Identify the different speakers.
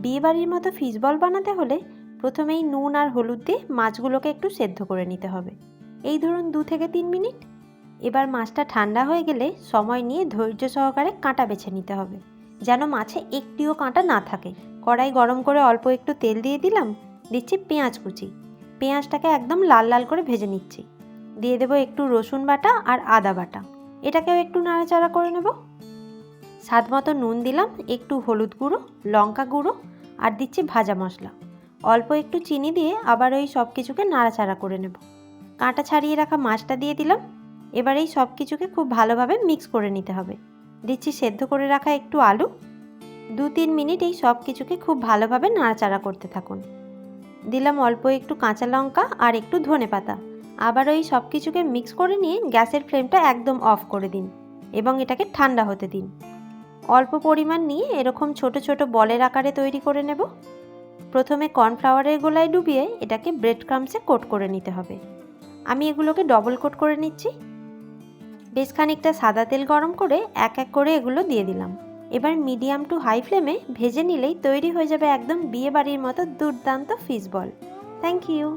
Speaker 1: বিয়েবাড়ির মতো fish ball বানাতে হলে প্রথমেই নুন আর হলুদ দিয়ে মাছগুলোকে একটু সেদ্ধ করে নিতে হবে, এই ধরুন 2 থেকে 3 মিনিট। এবার মাছটা ঠান্ডা হয়ে গেলে সময় নিয়ে ধৈর্য সহকারে কাঁটা বেছে নিতে হবে, যেন মাছে একটিও কাঁটা না থাকে। কড়াই গরম করে অল্প একটু তেল দিয়ে দিলাম, দিচ্ছি পেঁয়াজ কুচি। পেঁয়াজটাকে একদম লাল লাল করে ভেজে নিচ্ছি। দিয়ে দেবো একটু রসুন বাটা আর আদা বাটা, এটাকেও একটু নাড়াচাড়া করে নেব। স্বাদ মতো নুন দিলাম, একটু হলুদ গুঁড়ো, লঙ্কা গুঁড়ো আর দিচ্ছি ভাজা মশলা। অল্প একটু চিনি দিয়ে আবার ওই সব কিছুকে নাড়াচাড়া করে নেব। কাঁটা ছাড়িয়ে রাখা মাছটা দিয়ে দিলাম। এবার এই সব কিছুকে খুব ভালোভাবে মিক্স করে নিতে হবে। দিচ্ছি সেদ্ধ করে রাখা একটু আলু। 2-3 মিনিট এই সব কিছুকে খুব ভালোভাবে নাড়াচাড়া করতে থাকুন। দিলাম অল্প একটু কাঁচা লঙ্কা আর একটু ধনেপাতা। আবারও এই সব কিছুকে মিক্স করে নিয়ে গ্যাসের ফ্লেমটা একদম অফ করে দিন এবং এটাকে ঠান্ডা হতে দিন। অল্প পরিমাণ নিয়ে এরকম ছোট ছোট বলের আকারে তৈরি করে নেব। প্রথমে কর্নফ্লাওয়ারের গোলায় ডুবিয়ে এটাকে ব্রেড ক্রাম্বসে কোট করে নিতে হবে। আমি এগুলোকে ডবল কোট করে নিচ্ছি। বেশ খানিকটা সাদা তেল গরম করে এক এক করে এগুলো দিয়ে দিলাম। এবার মিডিয়াম টু হাই ফ্লেমে ভেজে নিলেই তৈরি হয়ে যাবে একদম বিয়ে বাড়ির মতো দুর্দান্ত ফিশ বল। Thank you.